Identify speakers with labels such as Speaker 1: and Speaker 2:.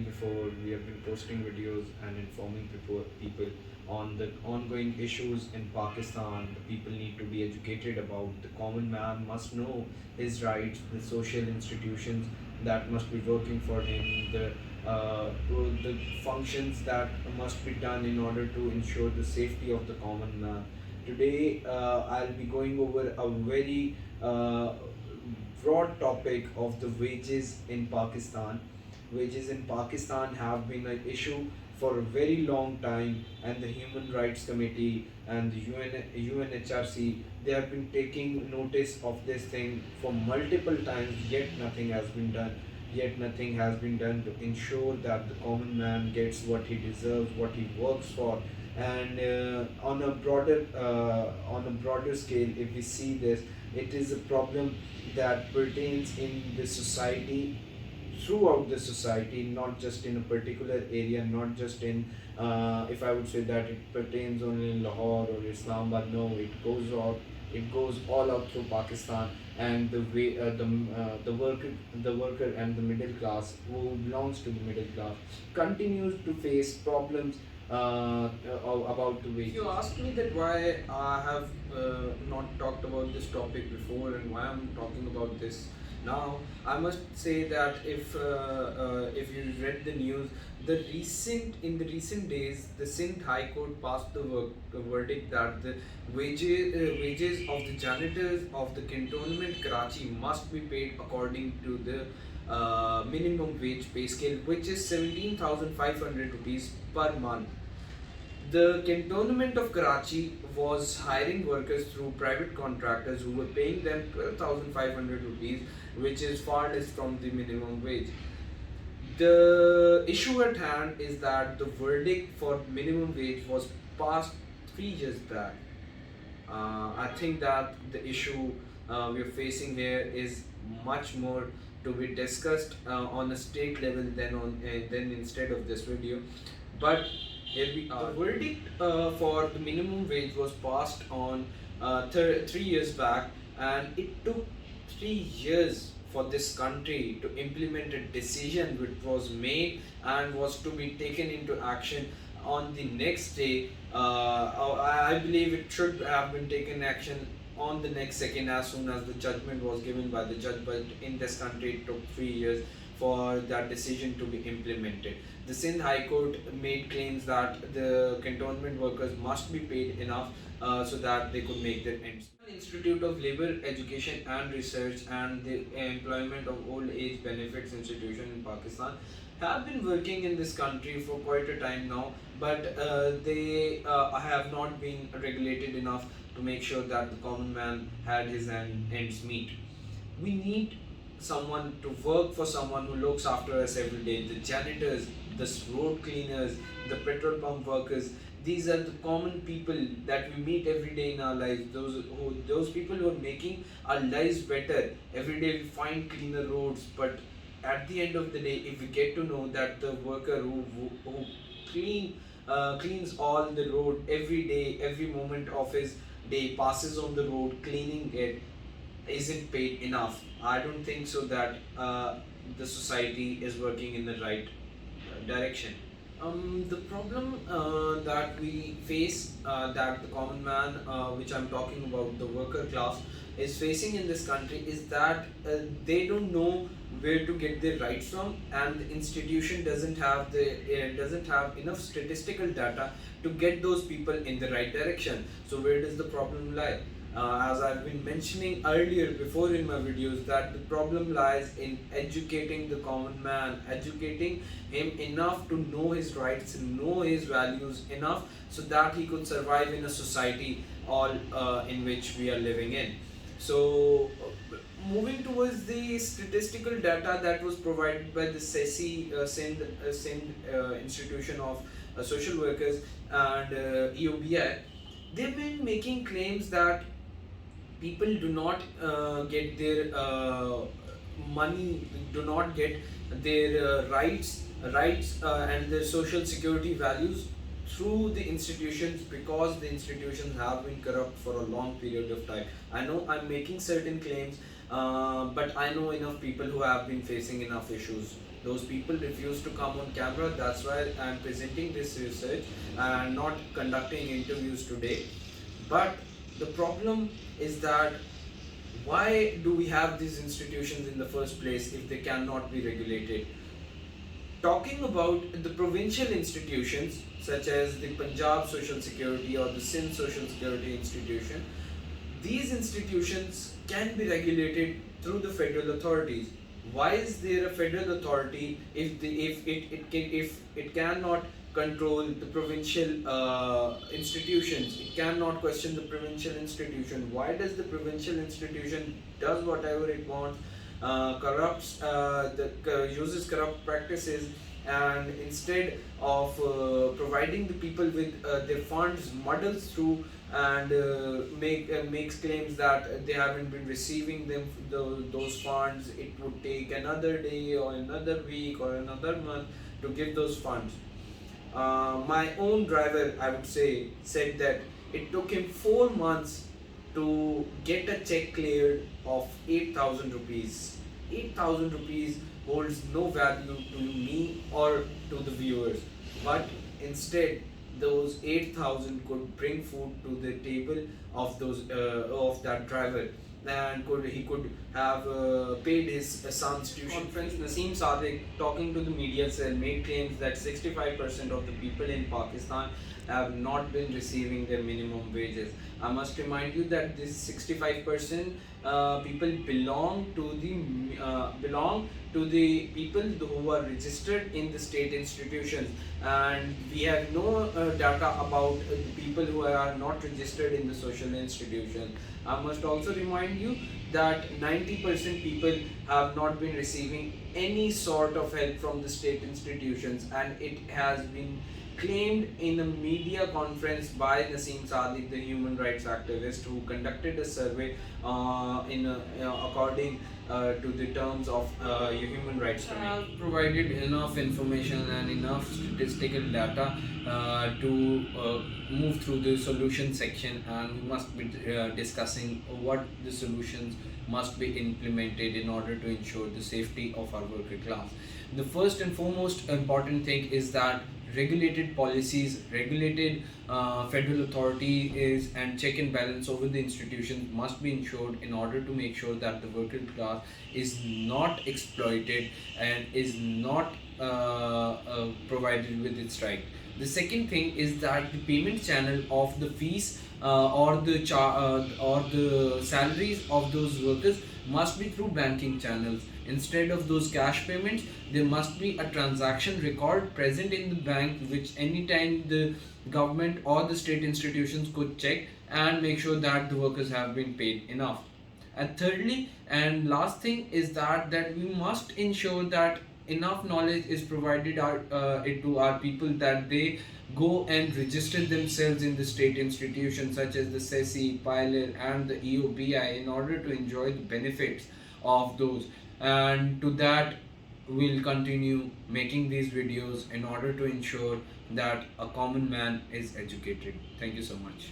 Speaker 1: before, we have been posting videos and informing people on the ongoing issues in Pakistan. The people need to be educated about. The common man must know his rights, the social institutions that must be working for him, the functions that must be done in order to ensure the safety of the common man. Today, I'll be going over a very broad topic of the wages in Pakistan. Wages in Pakistan have been an issue for a very long time, and the Human Rights Committee and the UNHRC, they have been taking notice of this thing for multiple times, yet nothing has been done. Yet nothing has been done to ensure that the common man gets what he deserves, what he works for. And on a broader scale, if we see this, it is a problem that pertains in the society, throughout the society, not just in a particular area, not just in, if I would say that it pertains only in Lahore or Islamabad. No, it goes all out through Pakistan. And the way the worker and the middle class, who belongs to the middle class, continues to face problems about the wages. If you ask me that why I have not talked about this topic before and why I'm talking about this now, I must say that if you read the news, in the recent days, the Sindh High Court passed the verdict that the wages of the janitors of the cantonment Karachi must be paid according to the minimum wage pay scale, which is 17,500 rupees per month. The cantonment of Karachi was hiring workers through private contractors who were paying them 12,500 rupees, which is far less from the minimum wage. The issue at hand is that the verdict for minimum wage was passed 3 years back. I think that the issue we are facing here is much more to be discussed on a state level than instead of this video. But here we are. The verdict for the minimum wage was passed on 3 years back, and it took 3 years for this country to implement a decision which was made and was to be taken into action on the next day. I believe it should have been taken action on the next second as soon as the judgment was given by the judge, but in this country it took 3 years for that decision to be implemented. The Sindh High Court made claims that the cantonment workers must be paid enough so that they could make their ends. Institute of Labour Education and Research and the Employment of Old Age Benefits Institution in Pakistan have been working in this country for quite a time now, but they have not been regulated enough to make sure that the common man had his ends meet. We need someone to work for someone who looks after us every day. The janitors, the road cleaners, the petrol pump workers. These are the common people that we meet every day in our lives. Those people who are making our lives better. Every day we find cleaner roads, but at the end of the day, if we get to know that the worker who cleans all the road every day, every moment of his day passes on the road cleaning it, isn't paid enough, I don't think so that the society is working in the right direction. The problem that we face, that the common man, which I'm talking about, the worker class, is facing in this country, is that they don't know where to get their rights from, and the institution doesn't have enough statistical data to get those people in the right direction. So where does the problem lie? As I've been mentioning earlier before in my videos, that the problem lies in educating the common man, educating him enough to know his rights, know his values enough so that he could survive in a society all in which we are living in. So moving towards the statistical data that was provided by the Sindh Institution of Social Workers and EOBI, they've been making claims that people do not get their money, do not get their rights and their social security values through the institutions, because the institutions have been corrupt for a long period of time. I know I'm making certain claims, but I know enough people who have been facing enough issues Those people refuse to come on camera. That's why I'm presenting this research and not conducting interviews today. But the problem is that why do we have these institutions in the first place if they cannot be regulated? Talking about the provincial institutions such as the Punjab Social Security or the Sindh Social Security Institution, these institutions can be regulated through the federal authorities. Why is there a federal authority if it cannot control the provincial institutions? It cannot question the provincial institution. Why does the provincial institution does whatever it wants, corrupts, uses corrupt practices, and instead of providing the people with their funds, muddles through and makes claims that they haven't been receiving those funds. It would take another day or another week or another month to give those funds. My own driver, I would say, said that it took him 4 months to get a check cleared of 8,000 rupees. 8,000 rupees holds no value to me or to the viewers, but instead those 8,000 could bring food to the table of that driver, and he could have paid his son's tuition. Conference, Naseem Sadiq, talking to the media cell, made claims that 65% of the people in Pakistan have not been receiving their minimum wages. I must remind you that this 65% people belong to the people who are registered in the state institutions, and we have no data about the people who are not registered in the social institutions. I must also remind you that 90% people have not been receiving any sort of help from the state institutions, and it has been claimed in a media conference by Naseem Sadiq, the human rights activist who conducted a survey according to the terms of human rights committee. Provided enough information and enough statistical data to move through the solution section, and we must be discussing what the solutions must be implemented in order to ensure the safety of our worker class. The first and foremost important thing is that regulated policies, regulated federal authority is and check and balance over the institutions must be ensured in order to make sure that the working class is not exploited and is not provided with its right. The second thing is that the payment channel of the fees or the salaries of those workers must be through banking channels. Instead of those cash payments, there must be a transaction record present in the bank, which anytime the government or the state institutions could check and make sure that the workers have been paid enough. And thirdly and last thing is that we must ensure that enough knowledge is provided to our people, that they go and register themselves in the state institutions such as the SESI, Pilot and the EOBI in order to enjoy the benefits of those. And to that, we'll continue making these videos in order to ensure that a common man is educated. Thank you so much.